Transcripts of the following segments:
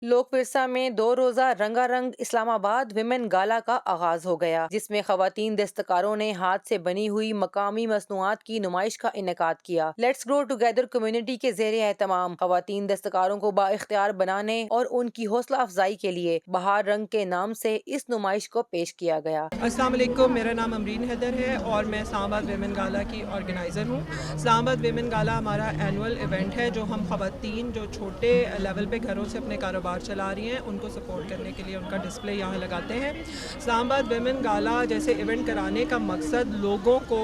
لوک ورثہ میں 2 روزہ رنگا رنگ اسلام آباد ویمن گالا کا آغاز ہو گیا، جس میں خواتین دستکاروں نے ہاتھ سے بنی ہوئی مقامی مصنوعات کی نمائش کا انعقاد کیا۔ لیٹس گرو ٹوگیدر کمیونٹی کے زیر اہتمام خواتین دستکاروں کو بااختیار بنانے اور ان کی حوصلہ افزائی کے لیے بہار رنگ کے نام سے اس نمائش کو پیش کیا گیا۔ السلام علیکم، میرا نام امرین حیدر ہے اور میں اسلام آباد ویمن گالا کی آرگنائزر ہوں۔ اسلام آباد ویمن گالا ہمارا اینول ایونٹ ہے جو ہم خواتین جو چھوٹے لیول پہ گھروں سے اپنے کاروبار چلا رہی ہیں ان کو سپورٹ کرنے کے لیے ان کا ڈسپلے یہاں لگاتے ہیں۔ اسلام آباد ویمن گالا جیسے ایونٹ کرانے کا مقصد لوگوں کو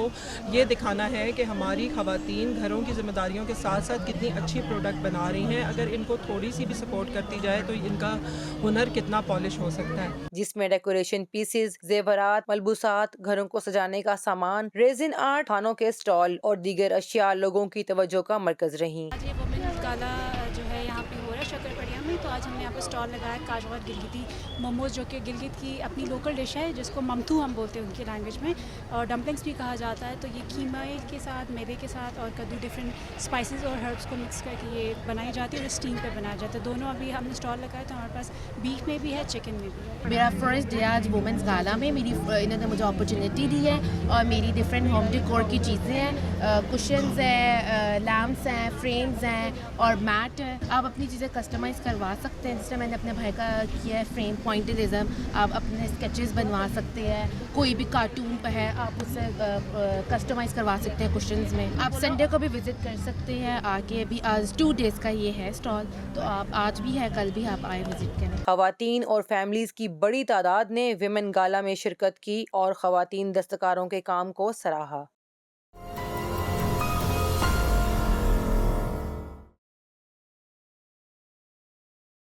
یہ دکھانا ہے کہ ہماری خواتین گھروں کی ذمہ داریوں کے ساتھ ساتھ کتنی اچھی پروڈکٹ بنا رہی ہیں، اگر ان کو تھوڑی سی بھی سپورٹ کرتی جائے تو ان کا ہنر کتنا پالش ہو سکتا ہے۔ جس میں ڈیکوریشن پیسز، زیورات، ملبوسات، گھروں کو سجانے کا سامان، ریزن آرٹ، کھانوں کے اسٹال اور دیگر اشیاء لوگوں کی توجہ کا مرکز رہیں۔ آج یہ وومنز گالا جو ہے یہاں پہ ہو رہا ہے شکر پڑیا میں، تو آج ہم نے یہاں پہ اسٹال لگایا ہے کاجوات گلگتی موموز، جو کہ گلگت کی اپنی لوکل ڈش ہے جس کو ممتو ہم بولتے ہیں ان کی لینگویج میں، اور ڈمپلنگس بھی کہا جاتا ہے۔ تو یہ کیما کے ساتھ، میوے کے ساتھ اور کدو ڈفرینٹ اسپائسز اور ہربس کو مکس کر کے یہ بنائی جاتی ہے اور اسٹیم پہ بنایا جاتا ہے۔ دونوں ابھی ہم نے اسٹال لگایا تو ہمارے پاس بیف میں بھی ہے، چکن میں بھی ہے۔ میرا فرسٹ ڈے آج وومنس گالا میں، انہوں نے مجھے اپرچونیٹی دی ہے اور میری ڈفرینٹ ہوم ڈیکور کی چیزیں ہیں، کشنز ہیں، لیمپس ہیں، فریمز ہیں اور میٹ ہے۔ آپ اپنی چیزیں کسٹمائز کروا سکتے ہیں، جس طرح میں نے اپنے بھائی کا کیا ہے فریم پوائنٹڈزم، آپ اپنے اسکیچز بنوا سکتے ہیں، کوئی بھی کارٹون پہ ہے آپ اس سے کسٹمائز کروا سکتے ہیں کشنز میں۔ آپ سنڈے کو بھی وزٹ کر سکتے ہیں آ کے، ابھی آج 2 days کا یہ ہے اسٹال، تو آپ آج بھی ہے کل بھی آپ آئے وزٹ کریں۔ خواتین اور فیملیز کی بڑی تعداد نے ویمن گالا میں شرکت کی اور خواتین دستکاروں کے کام کو سراہا۔